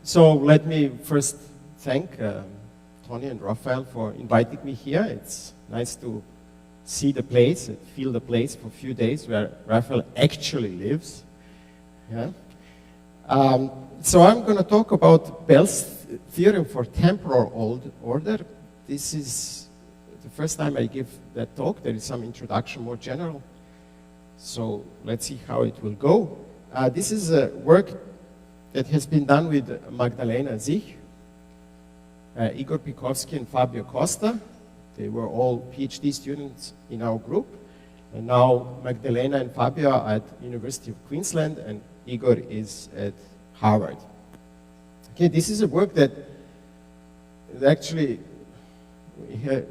So let me first thank Tony and Raphael for inviting me here. It's nice to see the place and feel the place for a few days where Raphael actually lives. Yeah. So I'm going to talk about Bell's theorem for temporal order. This is the first time I give that talk. There is some introduction, more general. So let's see how it will go. This is a work that has been done with Magdalena Zich, Igor Pikovsky, and Fabio Costa. They were all PhD students in our group. And now Magdalena and Fabio are at University of Queensland, and Igor is at Harvard. Okay, this is a work that actually we had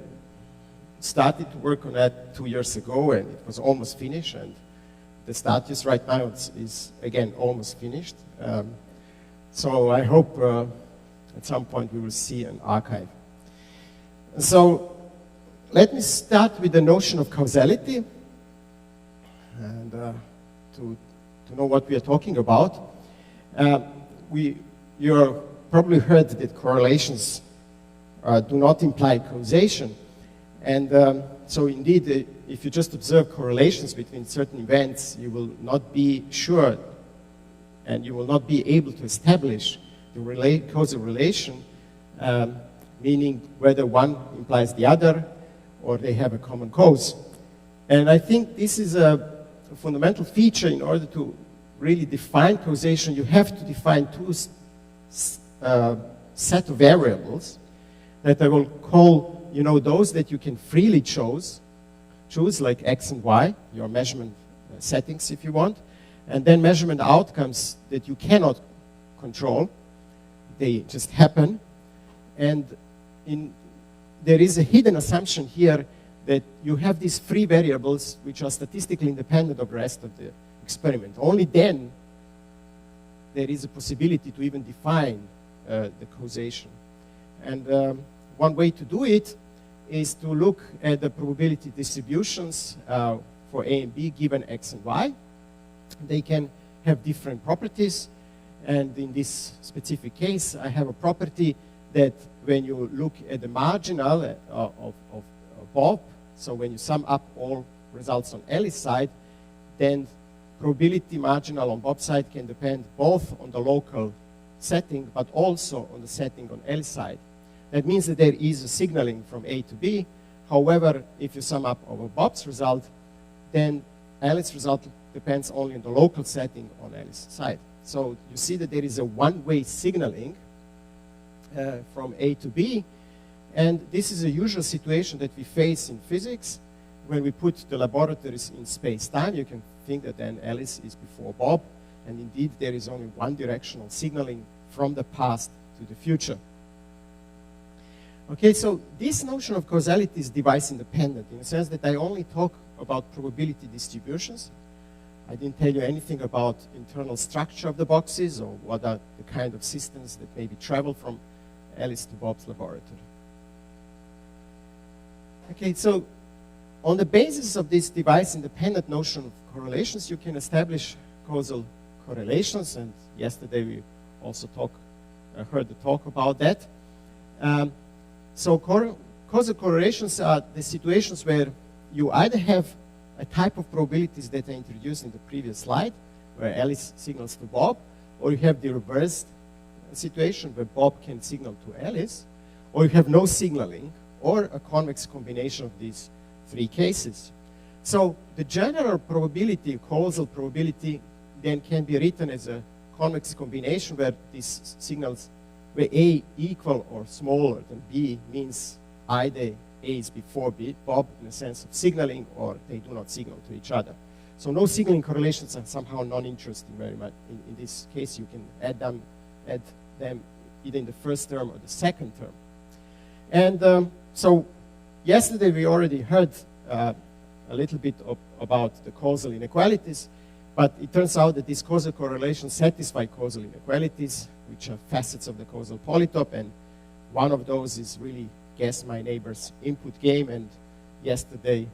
started to work on that 2 years ago, and it was almost finished. And the status right now is again almost finished. So I hope at some point we will see an archive. So let me start with the notion of causality, and to know what we are talking about. You probably heard that correlations do not imply causation. And so indeed, if you just observe correlations between certain events, you will not be sure and you will not be able to establish the causal relation, meaning whether one implies the other or they have a common cause. And I think this is a fundamental feature. In order to really define causation, you have to define two set of variables that I will call, those that you can freely choose like X and Y, your measurement settings if you want, and then measurement outcomes that you cannot control. They just happen. And there is a hidden assumption here that you have these free variables which are statistically independent of the rest of the experiment. Only then there is a possibility to even define the causation. And one way to do it is to look at the probability distributions for A and B given X and Y. They can have different properties, and in this specific case, I have a property that when you look at the marginal of Bob, so when you sum up all results on Ellie's side, then probability marginal on Bob's side can depend both on the local setting, but also on the setting on Ellie's side. That means that there is a signaling from A to B. However, if you sum up over Bob's result, then Ellie's result depends only on the local setting on Ellie's side. So you see that there is a one-way signaling from A to B. And this is a usual situation that we face in physics. When we put the laboratories in space-time, you can think that then Alice is before Bob. And indeed, there is only one directional signaling from the past to the future. Okay, so this notion of causality is device independent in the sense that I only talk about probability distributions. I didn't tell you anything about internal structure of the boxes or what are the kind of systems that maybe travel from Alice to Bob's laboratory. Okay, so on the basis of this device-independent notion of correlations, you can establish causal correlations, and yesterday we also heard the talk about that. So causal correlations are the situations where you either have a type of probabilities that I introduced in the previous slide, where Alice signals to Bob, or you have the reversed situation where Bob can signal to Alice, or you have no signaling, or a convex combination of these three cases. So the general probability, causal probability, then can be written as a convex combination where these signals, where A equal or smaller than B means either A is before Bob in the sense of signaling, or they do not signal to each other. So no signaling correlations are somehow non-interesting very much. In this case, you can add them either in the first term or the second term. And so yesterday we already heard a little bit about the causal inequalities, but it turns out that these causal correlations satisfy causal inequalities, which are facets of the causal polytope, and one of those is really guess my neighbor's input game. And yesterday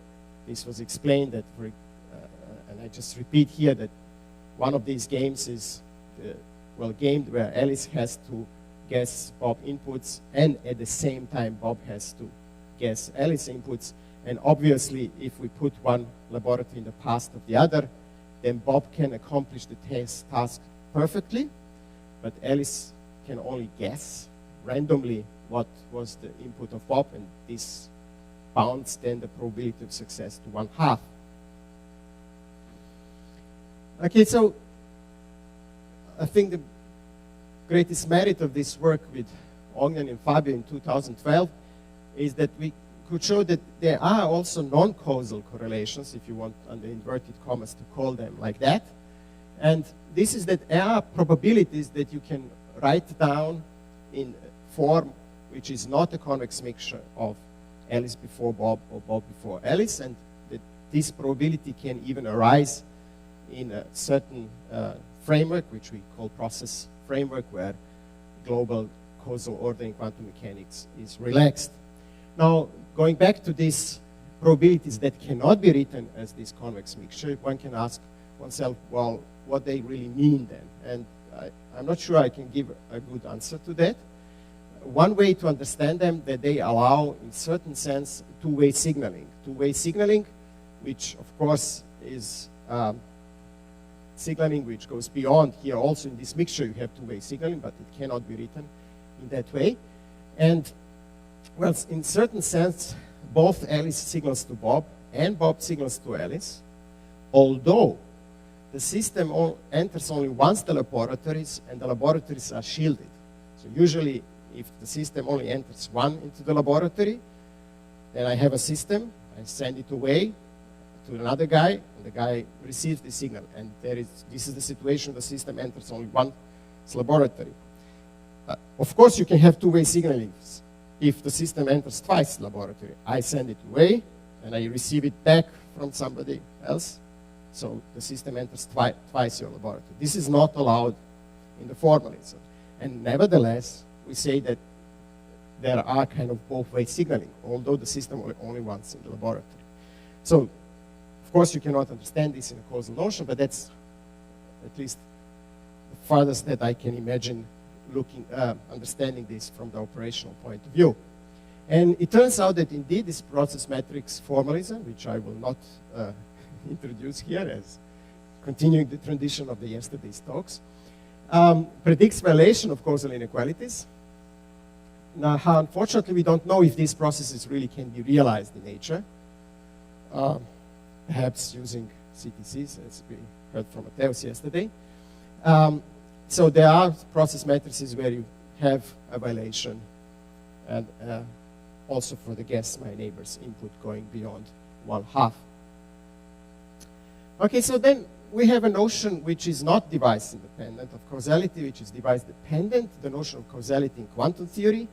this was explained that, and I just repeat here that one of these games is well, gamed where Alice has to guess Bob inputs, and at the same time Bob has to guess Alice inputs. And obviously, if we put one laboratory in the past of the other, then Bob can accomplish the task perfectly, but Alice can only guess randomly what was the input of Bob, and this bounds then the probability of success to 1/2. Okay, so I think the greatest merit of this work with Ognan and Fabio in 2012 is that we could show that there are also non-causal correlations, if you want under inverted commas to call them like that. And this is that there are probabilities that you can write down in form which is not a convex mixture of Alice before Bob or Bob before Alice, and that this probability can even arise in a certain framework, which we call process framework, where global causal order in quantum mechanics is relaxed. Now, going back to these probabilities that cannot be written as this convex mixture, one can ask oneself, well, what they really mean then. And I'm not sure I can give a good answer to that. One way to understand them, that they allow, in certain sense, two-way signaling. Two-way signaling, which, of course, is signaling which goes beyond here. Also in this mixture, you have two-way signaling, but it cannot be written in that way. And, well, in certain sense, both Alice signals to Bob and Bob signals to Alice, although the system enters only once the laboratories, and the laboratories are shielded. So usually, if the system only enters one into the laboratory, then I have a system, I send it away to another guy, and the guy receives the signal. And this is the situation, the system enters only one laboratory. Of course, you can have two-way signaling. If the system enters twice the laboratory, I send it away, and I receive it back from somebody else. So the system enters twice your laboratory. This is not allowed in the formalism. And nevertheless, we say that there are kind of both-way signaling, although the system only once in the laboratory. So, of course, you cannot understand this in a causal notion, but that's at least the farthest that I can imagine understanding this from the operational point of view. And it turns out that indeed this process matrix formalism, which I will not introduce here as continuing the tradition of the yesterday's talks, predicts violation of causal inequalities. Now, unfortunately, we don't know if these processes really can be realized in nature, perhaps using CTCs, as we heard from Mateus yesterday. So there are process matrices where you have a violation, and also for the guess my neighbor's input going beyond 1/2. Okay, so then we have a notion which is not device independent of causality, which is device dependent, the notion of causality in quantum theory.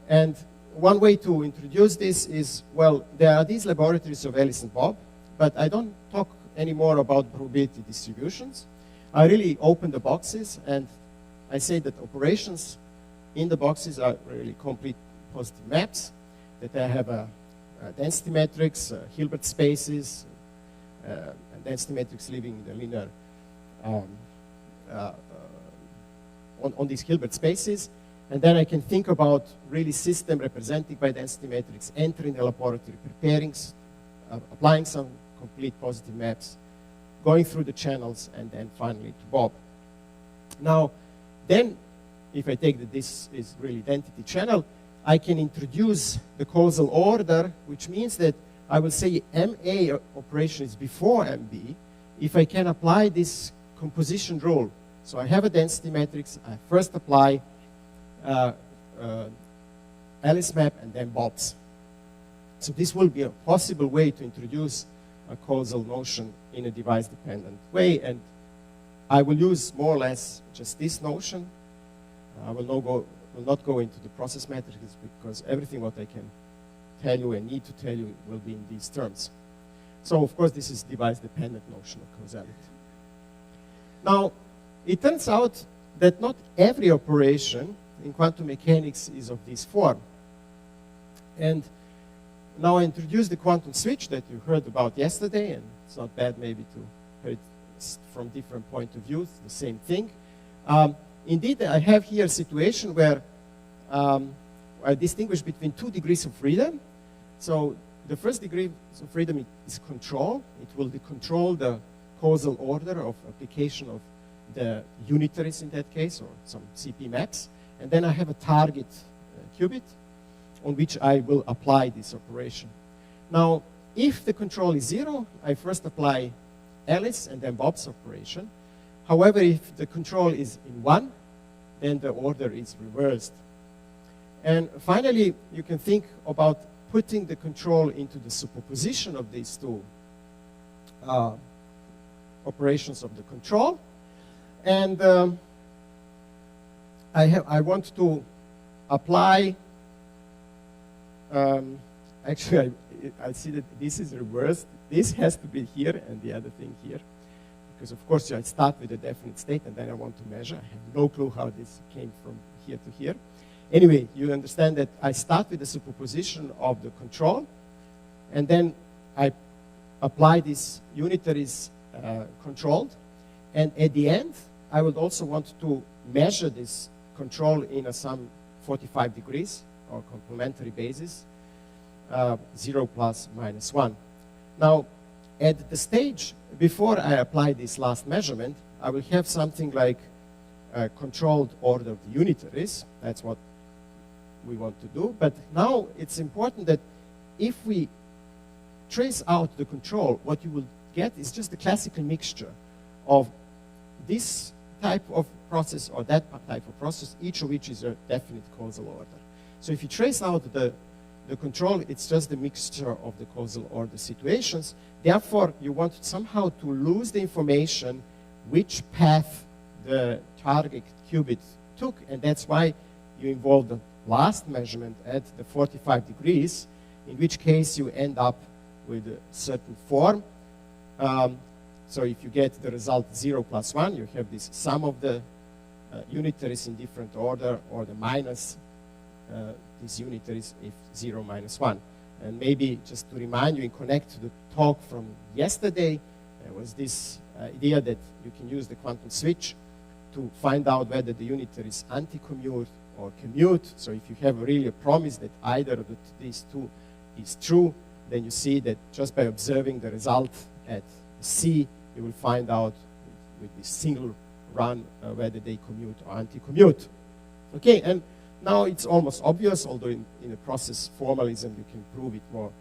And one way to introduce this is, well, there are these laboratories of Alice and Bob, but I don't talk anymore about probability distributions. I really open the boxes, and I say that operations in the boxes are really complete positive maps, that I have a density matrix, Hilbert spaces, and density matrix living in the linear on these Hilbert spaces. And then I can think about really system represented by density matrix, entering the laboratory, preparing, applying some complete positive maps, going through the channels, and then finally to Bob. Now, then, if I take that this is really identity channel, I can introduce the causal order, which means that I will say MA operation is before MB if I can apply this composition rule. So I have a density matrix, I first apply Alice map and then Bob's. So this will be a possible way to introduce a causal notion in a device-dependent way, and I will use more or less just this notion. I will not go into the process matrices because everything what I can tell you and need to tell you will be in these terms. So of course this is device-dependent notion of causality. Now, it turns out that not every operation in quantum mechanics is of this form. And now I introduce the quantum switch that you heard about yesterday, and it's not bad maybe to hear it from different point of view, the same thing. Indeed, I have here a situation where I distinguish between 2 degrees of freedom. So the first degree of freedom is control. It will control the causal order of application of the unitaries in that case, or some CP maps. And then I have a target qubit on which I will apply this operation. Now, if the control is 0, I first apply Alice and then Bob's operation. However, if the control is in 1, then the order is reversed. And finally, you can think about putting the control into the superposition of these 2 operations of the control. And I want to apply, actually I see that this is reversed. This has to be here and the other thing here. Because of course I start with a definite state and then I want to measure. I have no clue how this came from here to here. Anyway, you understand that I start with the superposition of the control and then I apply this unitaries controlled, and at the end I would also want to measure this control in some 45 degrees or complementary basis, 0 plus minus 1. Now, at the stage before I apply this last measurement, I will have something like a controlled order of the unitaries. That's what we want to do. But now it's important that if we trace out the control, what you will get is just a classical mixture of this type of process or that type of process, each of which is a definite causal order. So if you trace out the control, it's just a mixture of the causal order situations. Therefore, you want somehow to lose the information which path the target qubit took, and that's why you involve the last measurement at the 45 degrees, in which case you end up with a certain form. So if you get the result 0 plus 1, you have this sum of the unitaries in different order, or the minus these unitaries if 0 minus 1. And maybe just to remind you and connect to the talk from yesterday, there was this idea that you can use the quantum switch to find out whether the unitary is anti-commute or commute. So if you have really a promise that either of these 2 is true, then you see that just by observing the result at C, you will find out with this single run whether they commute or anti-commute. Okay, and now it's almost obvious, although in a process formalism you can prove it more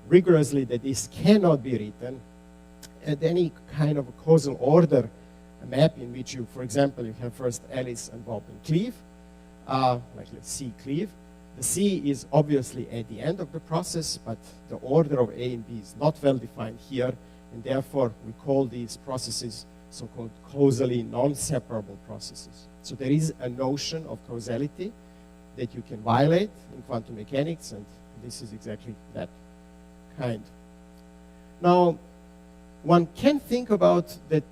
rigorously, that this cannot be written at any kind of a causal order, a map in which you, for example, you have first Alice and Bob and Cleve, like let's see Cleve. The C is obviously at the end of the process, but the order of A and B is not well defined here, and therefore we call these processes so-called causally non-separable processes. So there is a notion of causality that you can violate in quantum mechanics, and this is exactly that kind. Now, one can think about that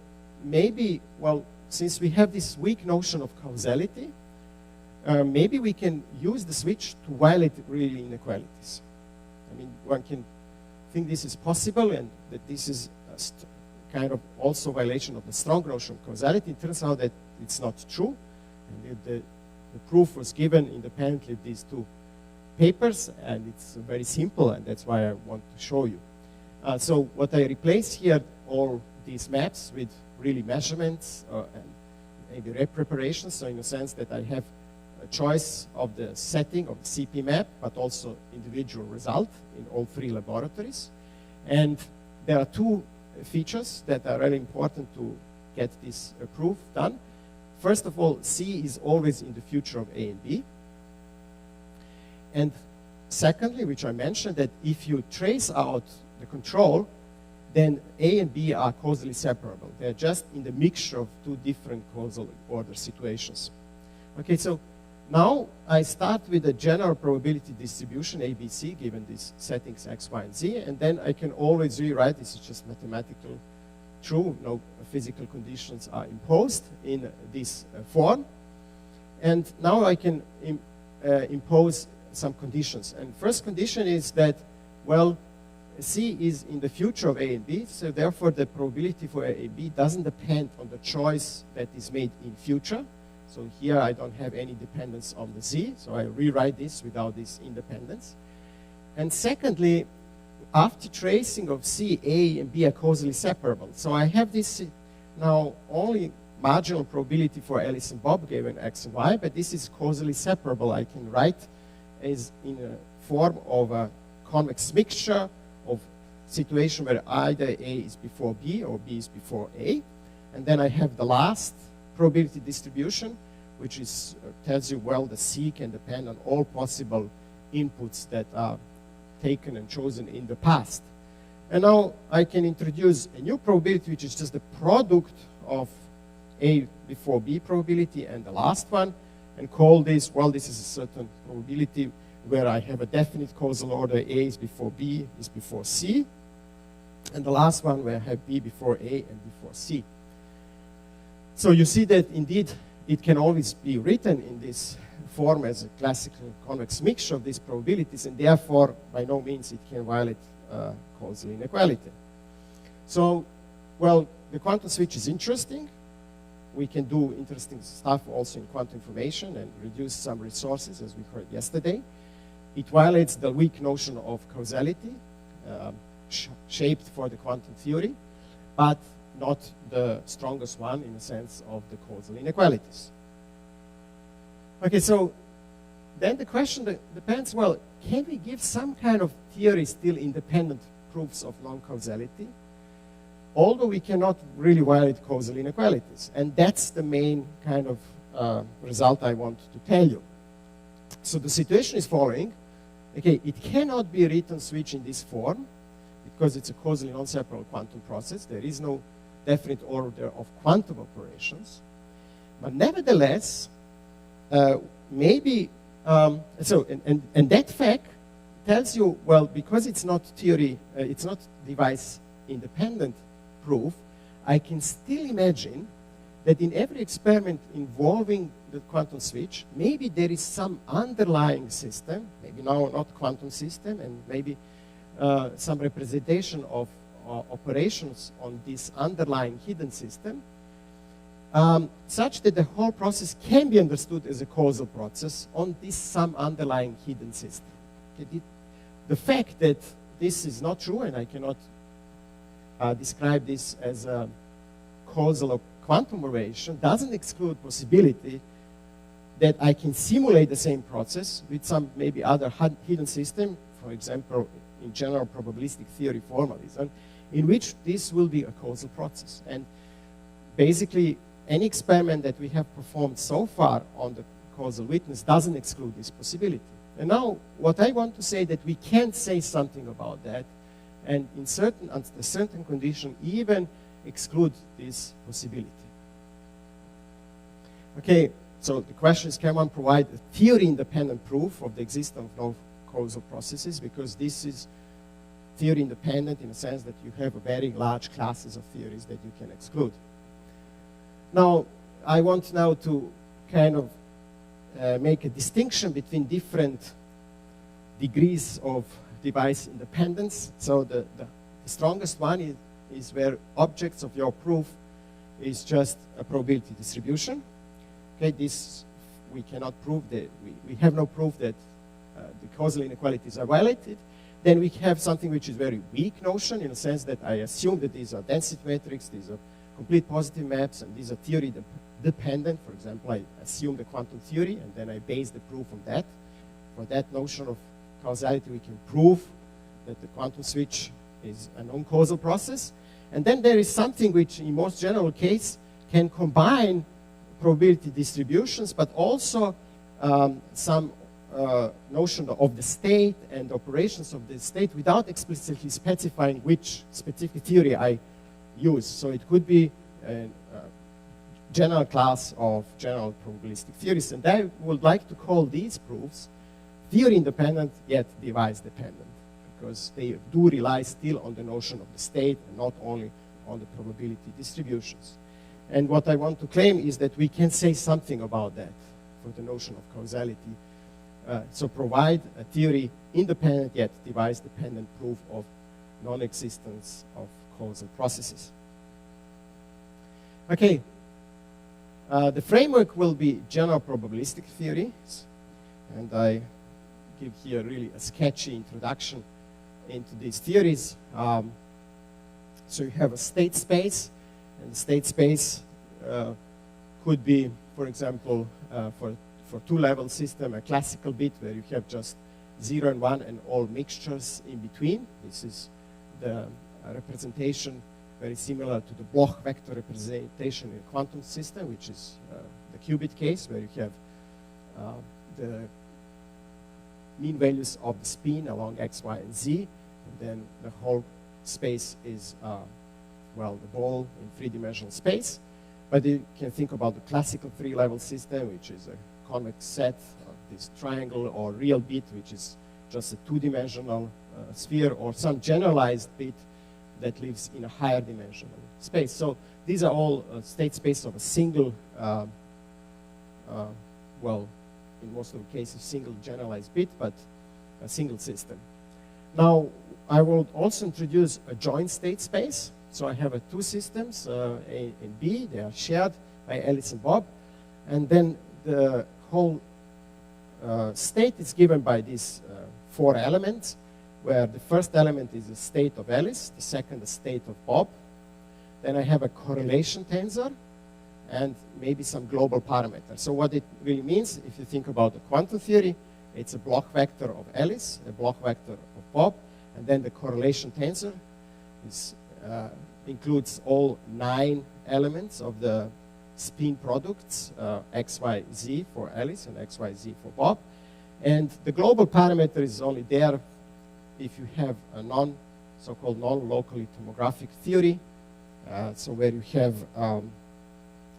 maybe, well, since we have this weak notion of causality, maybe we can use the switch to violate really inequalities. I mean, one can think this is possible and that this is a kind of also violation of the strong notion of causality. It turns out that it's not true. And the proof was given independently of these 2 papers, and it's very simple, and that's why I want to show you. So what I replace here, all these maps with really measurements and maybe repreparations, so in a sense that I have a choice of the setting of the CP map, but also individual result in all 3 laboratories. And there are 2 features that are really important to get this proof done. First of all, C is always in the future of A and B. And secondly, which I mentioned, that if you trace out the control, then A and B are causally separable. They're just in the mixture of 2 different causal order situations. Okay, so now I start with a general probability distribution, ABC, given these settings X, Y, and Z, and then I can always rewrite, this is just mathematical true, no physical conditions are imposed in this form. And now I can impose some conditions. And first condition is that, well, C is in the future of A and B, so therefore the probability for A and B doesn't depend on the choice that is made in future. So here I don't have any dependence on the z, so I rewrite this without this independence. And secondly, after tracing of C, A and B are causally separable. So I have this now only marginal probability for Alice and Bob given X and Y, but this is causally separable. I can write as in a form of a convex mixture of situation where either A is before B or B is before A. And then I have the last probability distribution, which is, tells you, well, the C can depend on all possible inputs that are taken and chosen in the past. And now I can introduce a new probability, which is just the product of A before B probability and the last one, and call this, well, this is a certain probability where I have a definite causal order. A is before B is before C, and the last one where I have B before A and before C. So you see that indeed it can always be written in this form as a classical convex mixture of these probabilities, and therefore by no means it can violate causal inequality. So, well, the quantum switch is interesting. We can do interesting stuff also in quantum information and reduce some resources, as we heard yesterday. It violates the weak notion of causality, shaped for the quantum theory, but not the strongest one in the sense of the causal inequalities. Okay, so then the question depends, well, can we give some kind of theory still independent proofs of non-causality? Although we cannot really violate causal inequalities. And that's the main kind of result I want to tell you. So the situation is following. Okay, it cannot be a written switch in this form because it's a causally non-separable quantum process. There is no definite order of quantum operations. But nevertheless, maybe, and that fact tells you, well, because it's not theory, it's not device independent proof, I can still imagine that in every experiment involving the quantum switch, maybe there is some underlying system, maybe now not quantum system, and maybe some representation of operations on this underlying hidden system, such that the whole process can be understood as a causal process on this some underlying hidden system. Okay, the fact that this is not true, and I cannot describe this as a causal or quantum relation, doesn't exclude possibility that I can simulate the same process with some maybe other hidden system, for example, in general probabilistic theory formalism, in which this will be a causal process. And basically, any experiment that we have performed so far on the causal witness doesn't exclude this possibility. And now, what I want to say that we can say something about that, and in under certain condition, even exclude this possibility. Okay, so the question is, can one provide a theory-independent proof of the existence of non-causal processes? Because this is theory-independent in the sense that you have a very large classes of theories that you can exclude. Now, I want now to kind of make a distinction between different degrees of device independence. So the strongest one is where objects of your proof is just a probability distribution. Okay, this we cannot prove that, we have no proof that the causal inequalities are violated. Then we have something which is very weak notion in the sense that I assume that these are density metrics, these are complete positive maps, and these are theory dependent. For example, I assume the quantum theory, and then I base the proof on that. For that notion of causality, we can prove that the quantum switch is a non-causal process. And then there is something which, in most general case, can combine probability distributions, but also some notion of the state and operations of the state without explicitly specifying which specific theory I use. So it could be a general class of general probabilistic theories. And I would like to call these proofs theory-independent yet device-dependent, because they do rely still on the notion of the state and not only on the probability distributions. And what I want to claim is that we can say something about that for the notion of causality. So provide a theory-independent yet device-dependent proof of non-existence of causal processes. Okay. The framework will be general probabilistic theories, and I give here really a sketchy introduction into these theories. So you have a state space, and the state space could be, for example, for two-level system, a classical bit where you have just 0 and 1 and all mixtures in between. This is the representation very similar to the Bloch vector representation in a quantum system, which is the qubit case, where you have the mean values of the spin along x, y, and z, and then the whole space is, well, the ball in three-dimensional space. But you can think about the classical three-level system, which is a convex set of this triangle, or real bit, which is just a two-dimensional sphere, or some generalized bit that lives in a higher dimensional space. So these are all state space of a single, well, in most of the cases, single generalized bit, but a single system. Now, I will also introduce a joint state space. So I have two systems, A and B. They are shared by Alice and Bob. And then the whole state is given by these four elements, where the first element is the state of Alice, the second the state of Bob. Then I have a correlation tensor and maybe some global parameters. So what it really means, if you think about the quantum theory, it's a Bloch vector of Alice, a Bloch vector of Bob, and then the correlation tensor is, includes all 9 elements of the spin products, x, y, z for Alice and x, y, z for Bob. And the global parameter is only there if you have a so-called non-locally tomographic theory. So where you have,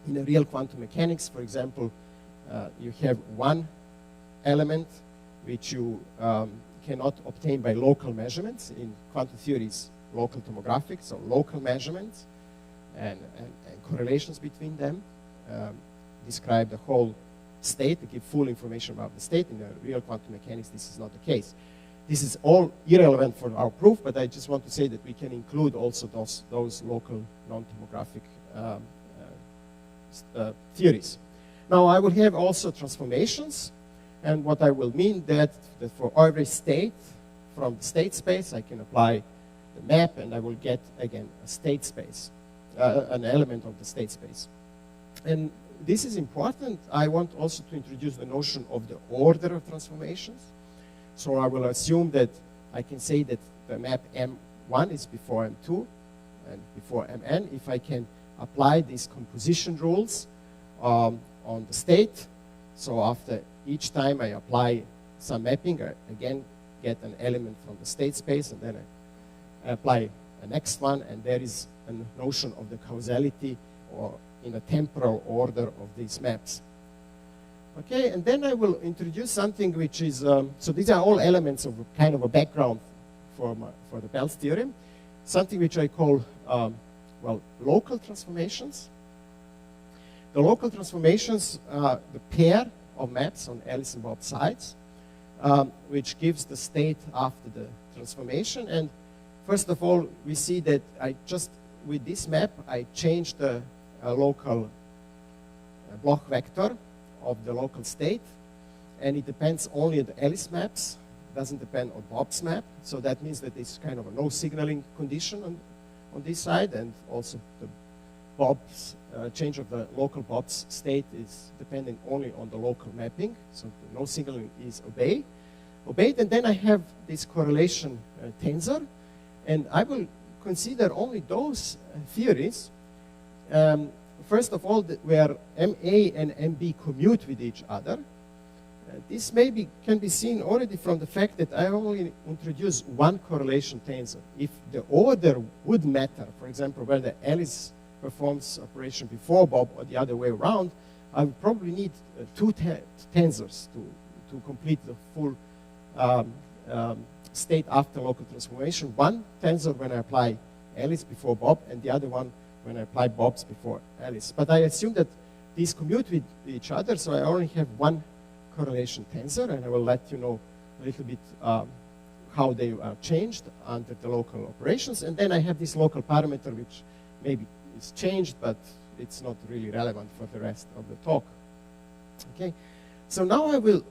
in a real quantum mechanics, for example, you have one element which you cannot obtain by local measurements. In quantum theories, local tomographic, so local measurements and correlations between them describe the whole state, they give full information about the state. In the real quantum mechanics, this is not the case. This is all irrelevant for our proof, but I just want to say that we can include also those local non-tomographic theories. Now, I will have also transformations, and what I will mean that for every state from the state space, I can apply the map, and I will get, again, a state space, an element of the state space. And this is important. I want also to introduce the notion of the order of transformations. So I will assume that I can say that the map M1 is before M2 and before Mn if I can apply these composition rules on the state. So after each time I apply some mapping, I again get an element from the state space, and then I apply the next one, and there is a notion of the causality, or in a temporal order of these maps. Okay, and then I will introduce something which is, so these are all elements of kind of a background for the Bell's theorem, something which I call, well, local transformations. The local transformations are the pair of maps on Alice and Bob sides, which gives the state after the transformation. And first of all, we see that I just, with this map, I changed the local Bloch vector of the local state, and it depends only on the Alice maps, doesn't depend on Bob's map. So that means that it's kind of a no signaling condition on this side, and also the Bob's change of the local Bob's state is depending only on the local mapping. So the no signaling is obeyed, and then I have this correlation tensor, and I will consider only those theories first of all, where MA and MB commute with each other. This maybe can be seen already from the fact that I only introduce one correlation tensor. If the order would matter, for example, whether Alice performs operation before Bob or the other way around, I would probably need two tensors to complete the full state after local transformation. One tensor when I apply Alice before Bob, and the other one when I apply Bob's before Alice. But I assume that these commute with each other, so I only have one correlation tensor, and I will let you know a little bit how they are changed under the local operations. And then I have this local parameter, which maybe is changed, but it's not really relevant for the rest of the talk. Okay, so now I will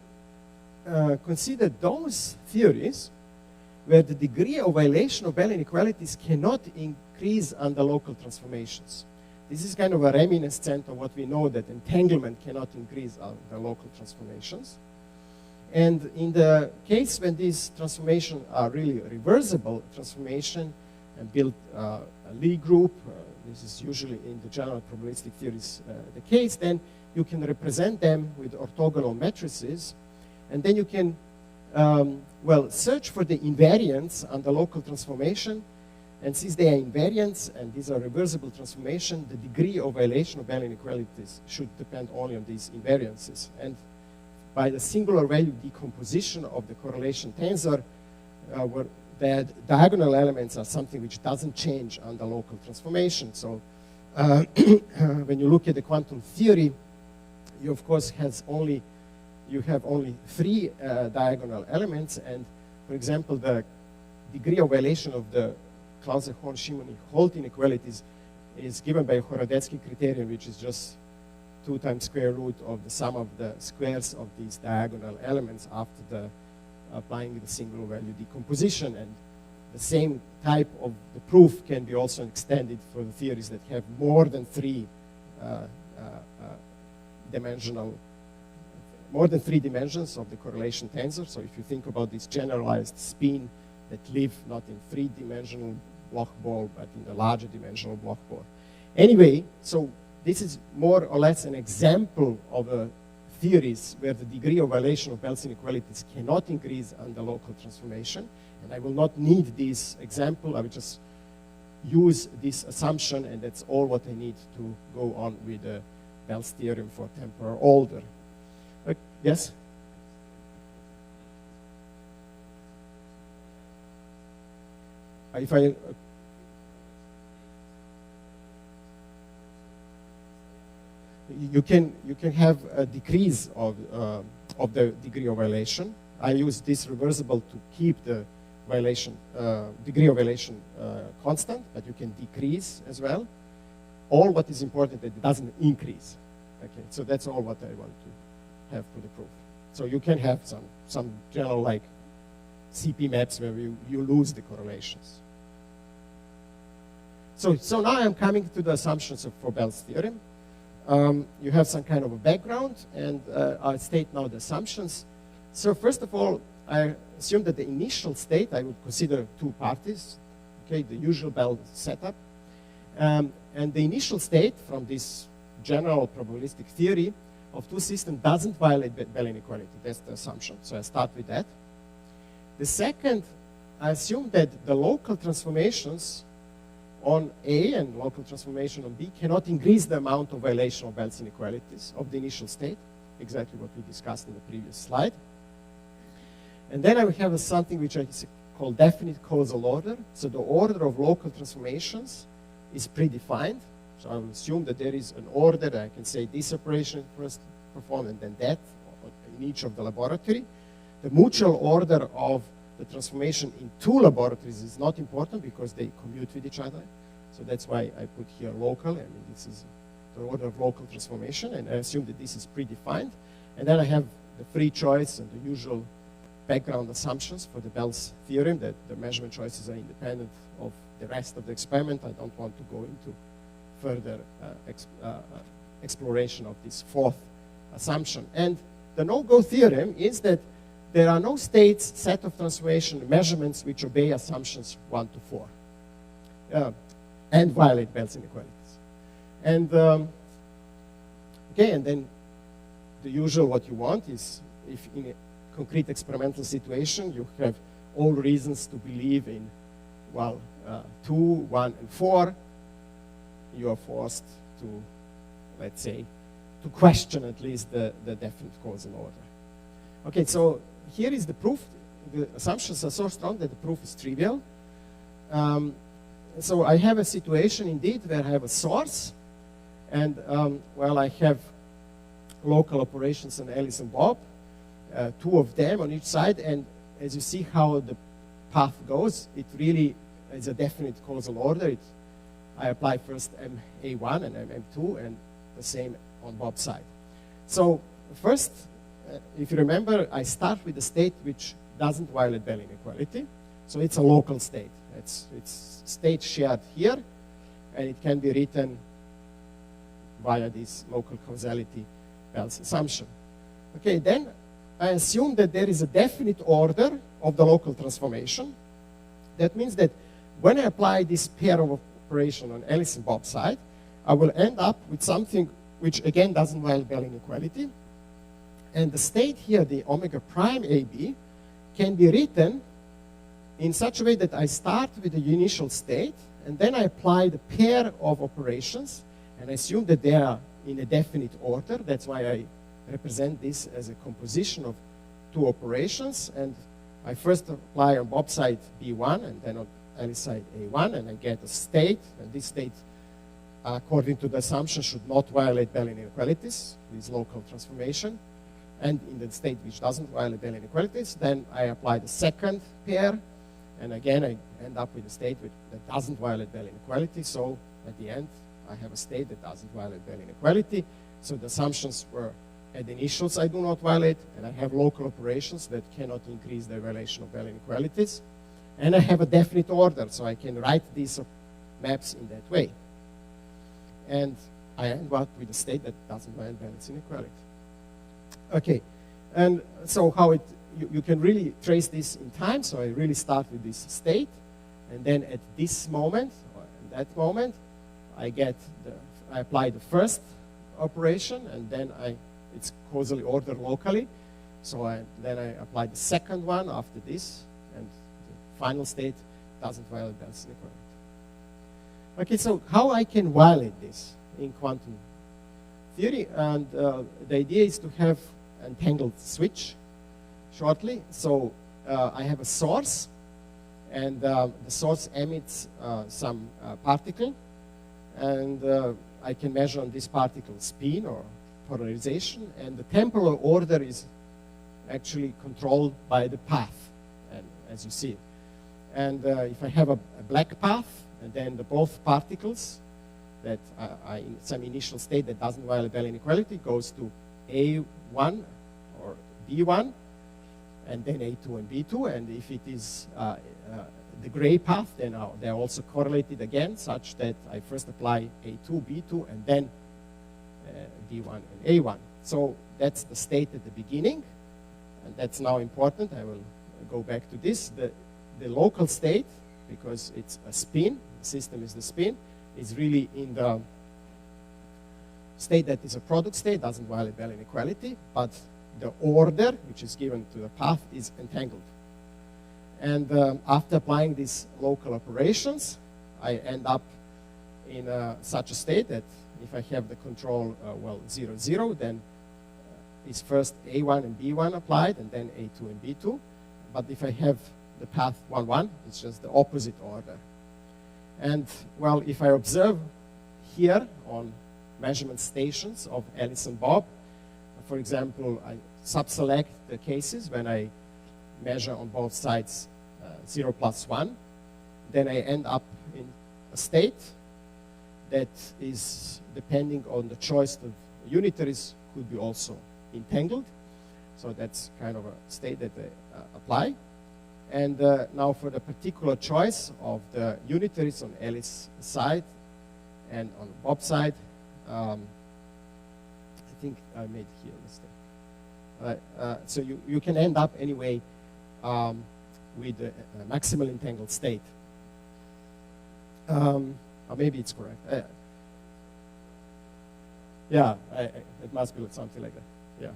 consider those theories where the degree of violation of Bell inequalities cannot increase under local transformations. This is kind of a reminiscent of what we know, that entanglement cannot increase under local transformations. And in the case when these transformations are really reversible transformation and build a Lie group, this is usually in the general probabilistic theories the case, then you can represent them with orthogonal matrices, and then you can search for the invariants under local transformation, and since they are invariants and these are reversible transformation, the degree of violation of Bell inequalities should depend only on these invariances. And by the singular value decomposition of the correlation tensor, where the diagonal elements are something which doesn't change under local transformation. So when you look at the quantum theory, you of course have only 3 diagonal elements, and for example, the degree of violation of the Clauser-Horn-Shimony-Holt inequalities is given by a Horodetzky criterion, which is just 2 times square root of the sum of the squares of these diagonal elements after applying the singular value decomposition. And the same type of the proof can be also extended for the theories that have more than 3 dimensions of the correlation tensor. So if you think about this generalized spin that live not in 3-dimensional Bloch ball, but in the larger dimensional Bloch ball. Anyway, so this is more or less an example of theories where the degree of violation of Bell's inequalities cannot increase under local transformation. And I will not need this example. I will just use this assumption, and that's all what I need to go on with Bell's theorem for temporal order. Yes? If I you can have a decrease of the degree of violation. I use this reversible to keep the violation degree of violation constant, but you can decrease as well. All what is important that it doesn't increase. Okay, so that's all what I want to have for the proof. So you can have some general like CP maps where you lose the correlations. So now I'm coming to the assumptions for Bell's theorem. You have some kind of a background, and I'll state now the assumptions. So first of all, I assume that the initial state, I would consider 2 parties, okay, the usual Bell setup. And the initial state from this general probabilistic theory of 2 systems doesn't violate Bell inequality. That's the assumption. So I start with that. The second, I assume that the local transformations on A and local transformation on B cannot increase the amount of violation of Bell's inequalities of the initial state, exactly what we discussed in the previous slide. And then I will have something which I call definite causal order. So the order of local transformations is predefined. So I will assume that there is an order that I can say this operation first performed and then that in each of the laboratory. The mutual order of the transformation in 2 laboratories is not important because they commute with each other. So that's why I put here local. I mean, this is the order of local transformation, and I assume that this is predefined. And then I have the free choice and the usual background assumptions for the Bell's theorem, that the measurement choices are independent of the rest of the experiment. I don't want to go into further exploration of this 4th assumption. And the no-go theorem is that there are no states, set of transformation measurements which obey assumptions 1 to 4 and violate Bell's inequalities. And okay, and then the usual what you want is, if in a concrete experimental situation you have all reasons to believe in, well, 2, 1, and 4, you are forced to, let's say, to question at least the definite causal order. Okay, so here is the proof. The assumptions are so strong that the proof is trivial. So I have a situation indeed where I have a source, and well, I have local operations on Alice and Bob, 2 of them on each side, and as you see how the path goes, it really is a definite causal order. I apply first MA1 and MM2, and the same on both sides. So first, if you remember, I start with a state which doesn't violate Bell inequality. So it's a local state. It's state shared here, and it can be written via this local causality Bell's assumption. Okay, then I assume that there is a definite order of the local transformation. That means that when I apply this pair of operation on Alice and Bob side, I will end up with something which again doesn't violate Bell inequality. And the state here, the omega prime AB, can be written in such a way that I start with the initial state, and then I apply the pair of operations, and I assume that they are in a definite order. That's why I represent this as a composition of two operations. And I first apply on Bob's side B1, and then on Alice's side A1, and I get a state. And this state, according to the assumption, should not violate Bell inequalities, this local transformation. And in the state which doesn't violate Bell inequalities, then I apply the second pair, and again I end up with a state that doesn't violate Bell inequality. So at the end, I have a state that doesn't violate Bell inequality. So the assumptions were at the initials I do not violate, and I have local operations that cannot increase the violation of Bell inequalities. And I have a definite order, so I can write these maps in that way. And I end up with a state that doesn't violate Bell's inequality. Okay, and so how you can really trace this in time. So I really start with this state, and then at this moment, or at that moment, I apply the first operation, and then it's causally ordered locally. So then I apply the second one after this, and the final state doesn't violate Bell's inequality. Okay, so how I can violate this in quantum theory, and the idea is to have entangled switch shortly. So I have a source, and the source emits some particle, and I can measure on this particle spin or polarization, and the temporal order is actually controlled by the path, and as you see. And if I have a black path, and then both particles that are in some initial state that doesn't violate Bell inequality goes to A1 or B1, and then A2 and B2. And if it is the gray path, then they're also correlated again, such that I first apply A2, B2, and then B1 and A1. So that's the state at the beginning, and that's now important. I will go back to this. The local state, because it's a spin, the system is the spin, is really in the state that is a product state, doesn't violate Bell inequality, but the order, which is given to the path, is entangled. And after applying these local operations, I end up in such a state that if I have the control, 0, 0, then is first A1 and B1 applied, and then A2 and B2. But if I have the path 1, 1, it's just the opposite order. And, well, if I observe here on measurement stations of Alice and Bob, for example, I subselect the cases when I measure on both sides 0 plus 1, then I end up in a state that is depending on the choice of unitaries, could be also entangled. So that's kind of a state that I apply. And now for the particular choice of the unitaries on Alice's side and on Bob's side, I think I made here a mistake. So you can end up anyway with a maximal entangled state. Or maybe it's correct. Yeah, it must be something like that. Yeah.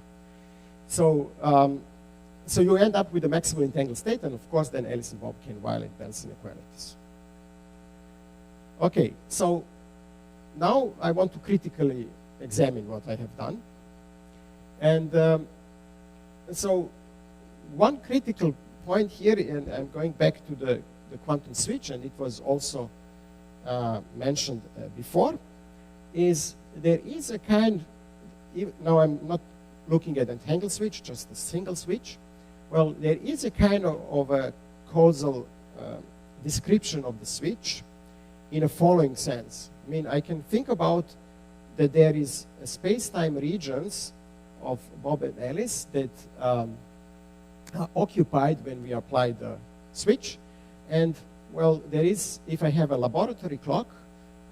So, so you end up with a maximal entangled state, and of course then Alice and Bob can violate Bell's inequalities. Okay, so now I want to critically examine what I have done. And so one critical point here, and I'm going back to the quantum switch, and it was also mentioned before, is there is a kind, now I'm not looking at entangled switch, just a single switch. Well, there is a kind of a causal description of the switch in a following sense. I mean, I can think about that there is a space-time regions of Bob and Alice that are occupied when we apply the switch. And, well, there is, if I have a laboratory clock,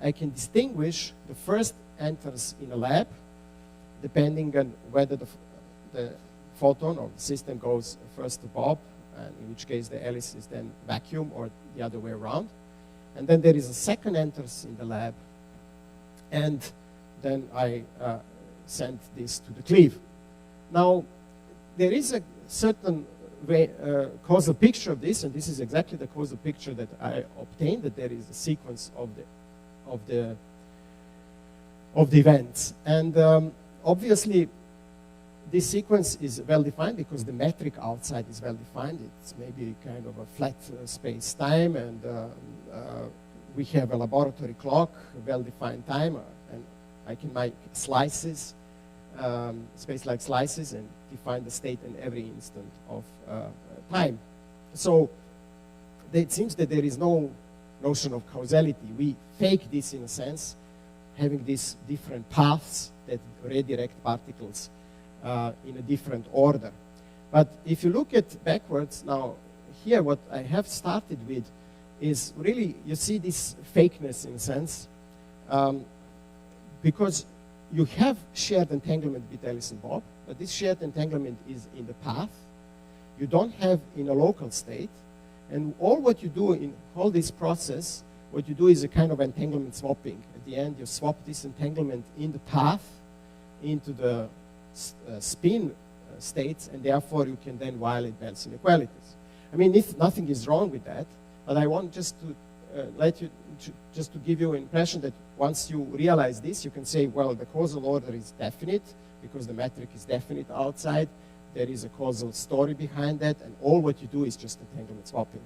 I can distinguish the first enters in a lab, depending on whether the photon or the system goes first to Bob, and in which case the Alice is then vacuum, or the other way around. And then there is a second enters in the lab, and then I send this to the cleave. Now, there is a certain causal picture of this, and this is exactly the causal picture that I obtained, that there is a sequence of the events. And obviously, this sequence is well defined because the metric outside is well defined. It's maybe kind of a flat space-time, and we have a laboratory clock, a well-defined timer, and I can make slices, space-like slices, and define the state in every instant of time. So it seems that there is no notion of causality. We fake this in a sense, having these different paths that redirect particles in a different order. But if you look at backwards, now here what I have started with is really, you see this fakeness in a sense, because you have shared entanglement with Alice and Bob, but this shared entanglement is in the path. You don't have in a local state. And all what you do in all this process, what you do is a kind of entanglement swapping. At the end, you swap this entanglement in the path into the spin states, and therefore you can then violate Bell's inequalities. I mean, if nothing is wrong with that, but I want just to just to give you an impression that once you realize this, you can say, well, the causal order is definite because the metric is definite outside. There is a causal story behind that, and all what you do is just entanglement swapping.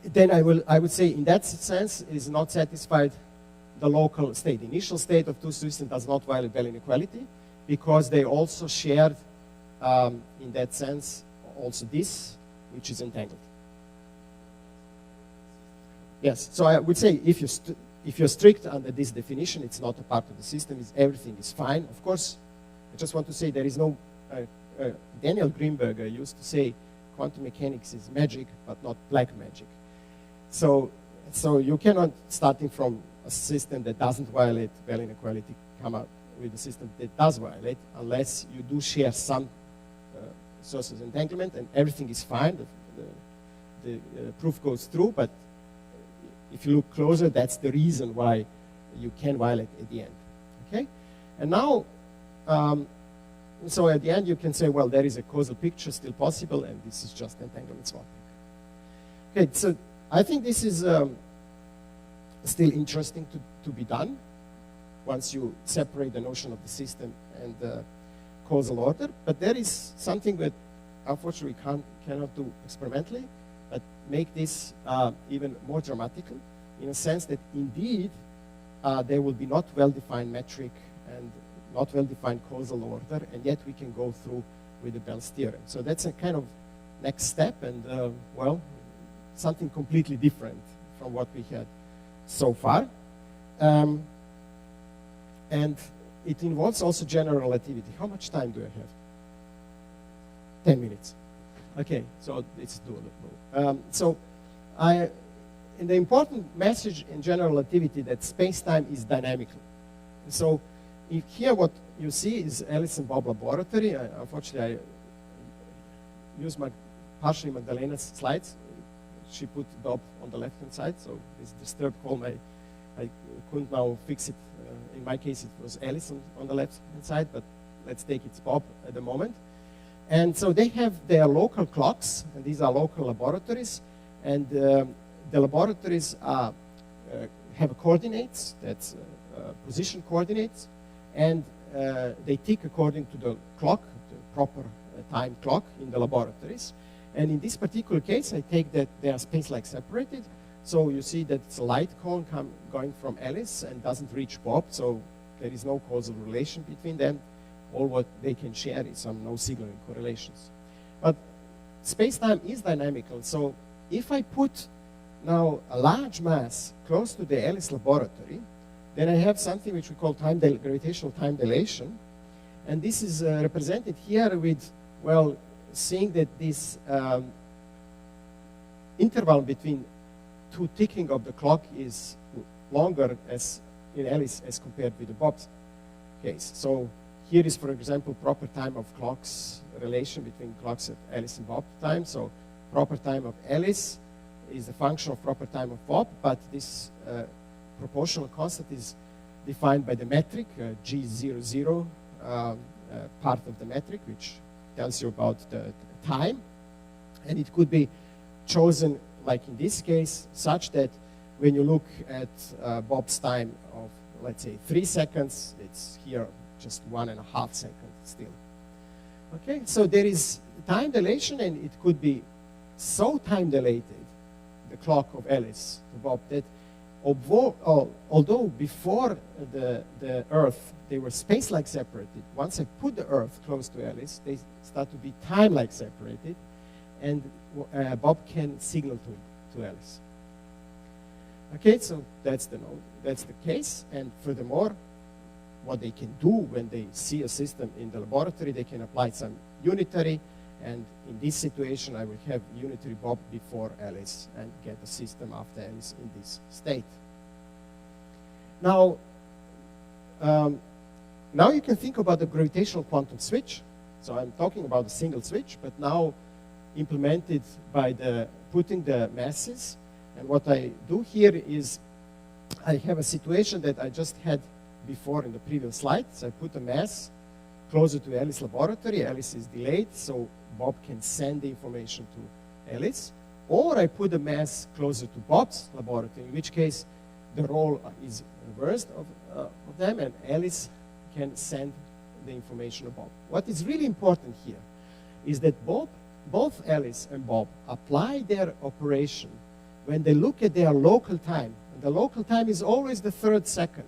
Then I would say, in that sense, it is not satisfied the local state. The initial state of two systems does not violate Bell inequality because they also shared, in that sense, also this, which is entangled. Yes, so I would say if you're strict under this definition, it's not a part of the system, everything is fine. Of course, I just want to say there is no, Daniel Greenberger used to say quantum mechanics is magic, but not black magic. So you cannot, starting from a system that doesn't violate Bell inequality, come up with a system that does violate, unless you do share some sources of entanglement, and everything is fine. The proof goes through, but if you look closer, that's the reason why you can violate at the end. Okay? And now, so at the end you can say, well, there is a causal picture still possible, and this is just entanglement swapping. Okay, so I think this is still interesting to be done once you separate the notion of the system and the causal order. But there is something that unfortunately we cannot do experimentally, but make this even more dramatical, in a sense that indeed there will be not well-defined metric and not well-defined causal order, and yet we can go through with the Bell's theorem. So that's a kind of next step, and well, something completely different from what we had so far. And it involves also general relativity. How much time do I have? 10 minutes. Okay, so it's doable. And the important message in general relativity that space-time is dynamical. So here what you see is Alice and Bob laboratory. Unfortunately, I used partially Magdalena's slides. She put Bob on the left-hand side, so this disturbed column, I couldn't now fix it. In my case, it was Alice on the left-hand side, but let's take it Bob at the moment. And so they have their local clocks, and these are local laboratories, and the laboratories have coordinates, that's position coordinates, and they tick according to the clock, the proper time clock in the laboratories. And in this particular case, I take that they are space-like separated. So you see that it's a light cone going from Alice and doesn't reach Bob, so there is no causal relation between them. All what they can share is some no signaling correlations. But space-time is dynamical. So if I put now a large mass close to the Alice laboratory, then I have something which we call gravitational time dilation. And this is represented here with, well, seeing that this interval between two ticking of the clock is longer as in Alice as compared with the Bob's case. So here is, for example, proper time of clocks, relation between clocks at Alice and Bob time. So proper time of Alice is a function of proper time of Bob, but this proportional constant is defined by the metric, G00, part of the metric, which tells you about the time. And it could be chosen, like in this case, such that when you look at Bob's time of, let's say, 3 seconds, it's here just 1.5 seconds still. Okay, so there is time dilation, and it could be so time dilated, the clock of Alice to Bob, that although before the Earth, they were space-like separated, once I put the Earth close to Alice, they start to be time-like separated, and Bob can signal to Alice. Okay, so that's the case, and furthermore, what they can do when they see a system in the laboratory, they can apply some unitary, and in this situation, I will have unitary Bob before Alice and get the system after Alice in this state. Now, now you can think about the gravitational quantum switch. So I'm talking about a single switch, but now implemented by putting the masses. And what I do here is I have a situation that I just had before in the previous slide. So I put a mass closer to Alice laboratory. Alice is delayed, so Bob can send the information to Alice. Or I put a mass closer to Bob's laboratory, in which case the role is reversed of them, and Alice can send the information to Bob. What is really important here is that both Alice and Bob apply their operation when they look at their local time. And the local time is always the 3rd second.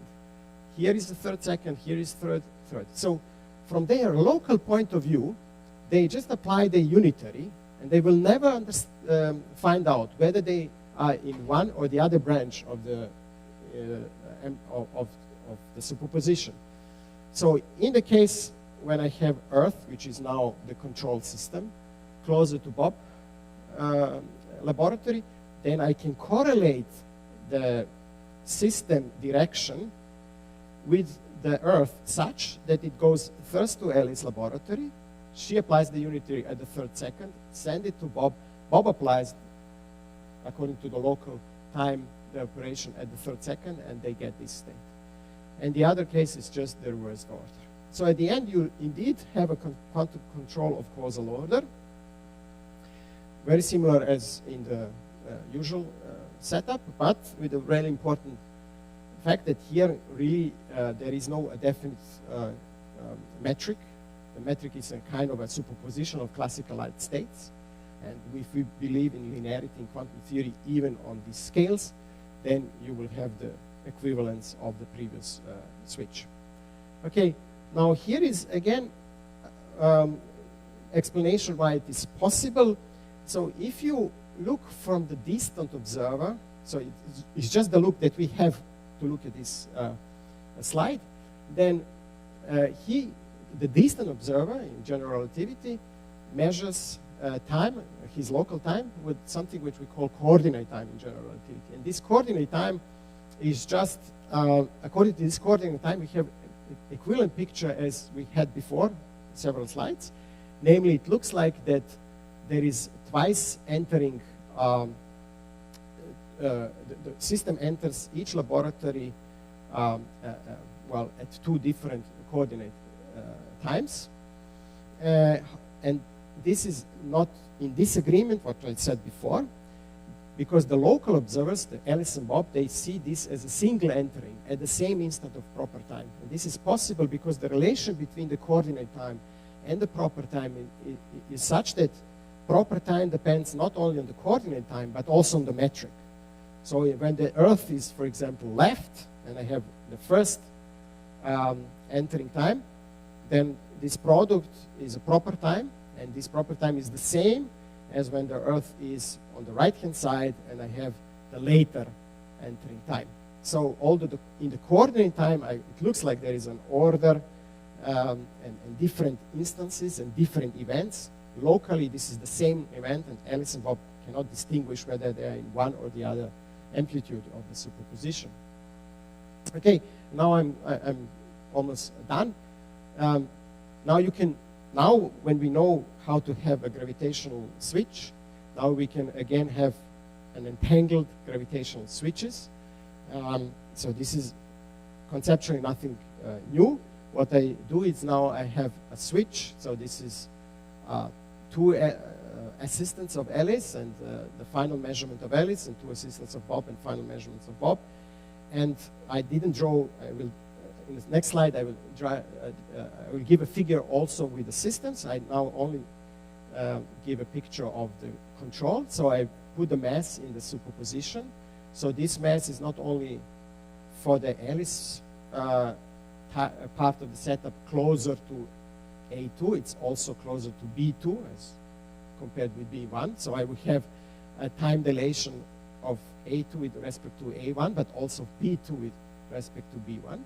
Here is the 3rd second, here is third. So from their local point of view, they just apply the unitary, and they will never find out whether they are in one or the other branch of the superposition. So in the case when I have Earth, which is now the control system, closer to Bob laboratory, then I can correlate the system direction with the Earth such that it goes first to Alice laboratory. She applies the unitary at the 3rd second, send it to Bob. Bob applies, according to the local time, the operation at the 3rd second, and they get this state. And the other case is just the reversed order. So at the end, you indeed have a quantum control of causal order, very similar as in the usual setup, but with a really important fact that here really there is no definite metric. The metric is a kind of a superposition of classical light states. And if we believe in linearity in quantum theory, even on these scales, then you will have the equivalence of the previous switch. Okay, now here is again explanation why it is possible. So if you look from the distant observer, so it's just the look that we have to look at this slide, then the distant observer in general relativity measures time, his local time, with something which we call coordinate time in general relativity. And this coordinate time is just, according to this coordinate time, we have equivalent picture as we had before, several slides. Namely, it looks like that there is twice entering, the system enters each laboratory well, at 2 different coordinate times. And this is not in disagreement what I said before, because the local observers, the Alice and Bob, they see this as a single entering at the same instant of proper time. And this is possible because the relation between the coordinate time and the proper time is such that proper time depends not only on the coordinate time, but also on the metric. So when the Earth is, for example, left, and I have the first entering time, then this product is a proper time, and this proper time is the same as when the Earth is on the right-hand side, and I have the later entering time. So although in the coordinate time, it looks like there is an order and different instances and different events. Locally, this is the same event, and Alice and Bob cannot distinguish whether they are in one or the other amplitude of the superposition. Okay, now I'm almost done. Now when we know how to have a gravitational switch, now we can again have an entangled gravitational switches. So this is conceptually nothing new. What I do is now I have a switch. So this is two assistants of Alice and the final measurement of Alice, and two assistants of Bob and final measurements of Bob. And I didn't draw, in the next slide I will give a figure also with the systems. I now only give a picture of the control. So I put the mass in the superposition. So this mass is not only for the Alice part of the setup closer to A2, it's also closer to B2 as compared with B1. So I will have a time dilation of A2 with respect to A1, but also B2 with respect to B1.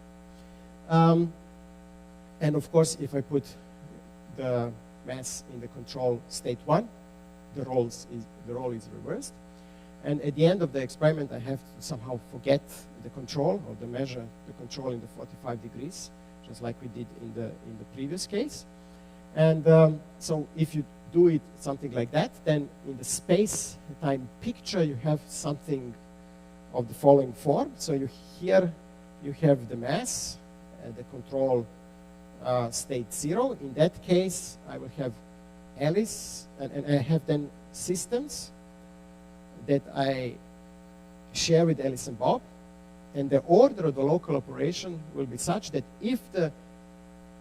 And of course, if I put the mass in the control state 1, the role is reversed. And at the end of the experiment, I have to somehow forget the control or the measure the control in the 45 degrees, just like we did in the previous case. And so if you do it something like that, then in the space-time picture, you have something of the following form. So here you have the mass and the control state 0. In that case, I will have Alice, and I have then systems that I share with Alice and Bob. And the order of the local operation will be such that if the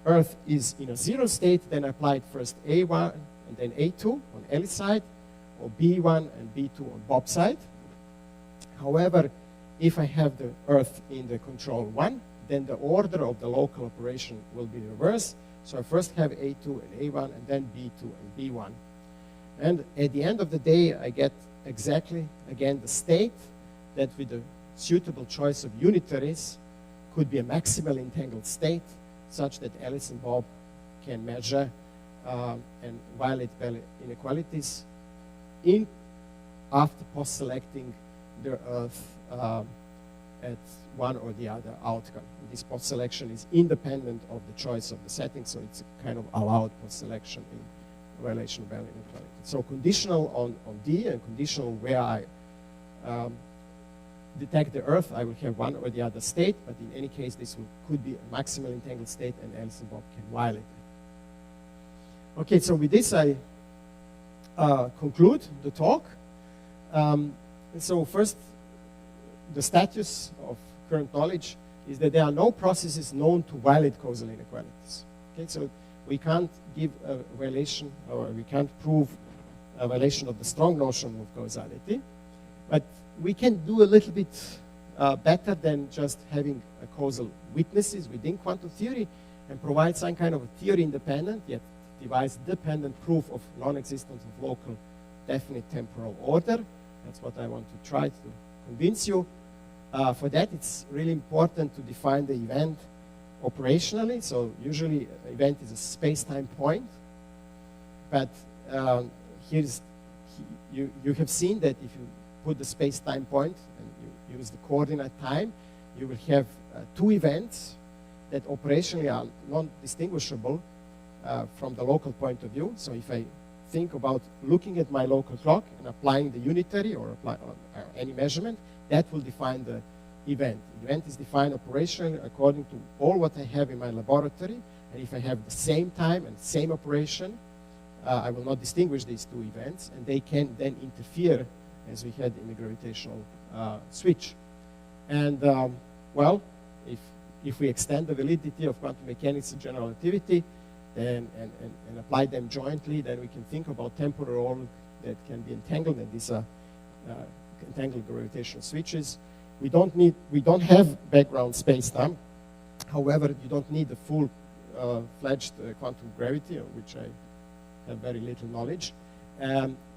Earth is in a 0 state, then I apply first A1 and then A2 on Alice side, or B1 and B2 on Bob's side. However, if I have the Earth in the control 1, then the order of the local operation will be reversed. So I first have A2 and A1, and then B2 and B1. And at the end of the day, I get exactly, again, the state that with a suitable choice of unitaries could be a maximal entangled state, such that Alice and Bob can measure and violate Bell inequalities after post-selecting the Earth at one or the other outcome. And this post-selection is independent of the choice of the setting, so it's a kind of allowed post-selection in violation of Bell inequality. So conditional on D and conditional where I detect the Earth, I will have one or the other state, but in any case, this could be a maximal entangled state, and Alice and Bob can violate it. Okay, so with this, I conclude the talk. So first, the status of current knowledge is that there are no processes known to violate causal inequalities. Okay, so we can't give a violation, or we can't prove a violation of the strong notion of causality, but we can do a little bit better than just having a causal witnesses within quantum theory and provide some kind of a theory-independent, yet device-dependent proof of non-existence of local definite temporal order. That's what I want to try to convince you. For that, it's really important to define the event operationally. So usually, an event is a space-time point. But you have seen that if you put the space-time point and you use the coordinate time, you will have two events that operationally are non-distinguishable from the local point of view. So if I think about looking at my local clock and applying the unitary or any measurement, that will define the event. The event is defined operationally according to all what I have in my laboratory. And if I have the same time and same operation, I will not distinguish these two events, and they can then interfere as we had in the gravitational switch. And well, if we extend the validity of quantum mechanics and general relativity and apply them jointly, then we can think about temporal order that can be entangled, and these are entangled gravitational switches. We don't have background space-time. However, you don't need the full-fledged quantum gravity, of which I have very little knowledge.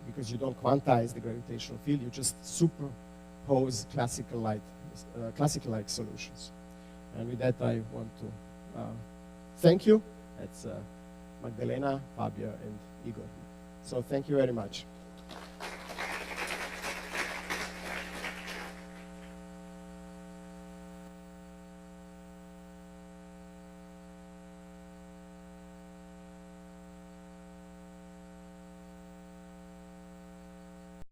because you don't quantize the gravitational field, you just superpose classical-like solutions. And with that, I want to thank you. That's Magdalena, Fabio, and Igor. So thank you very much.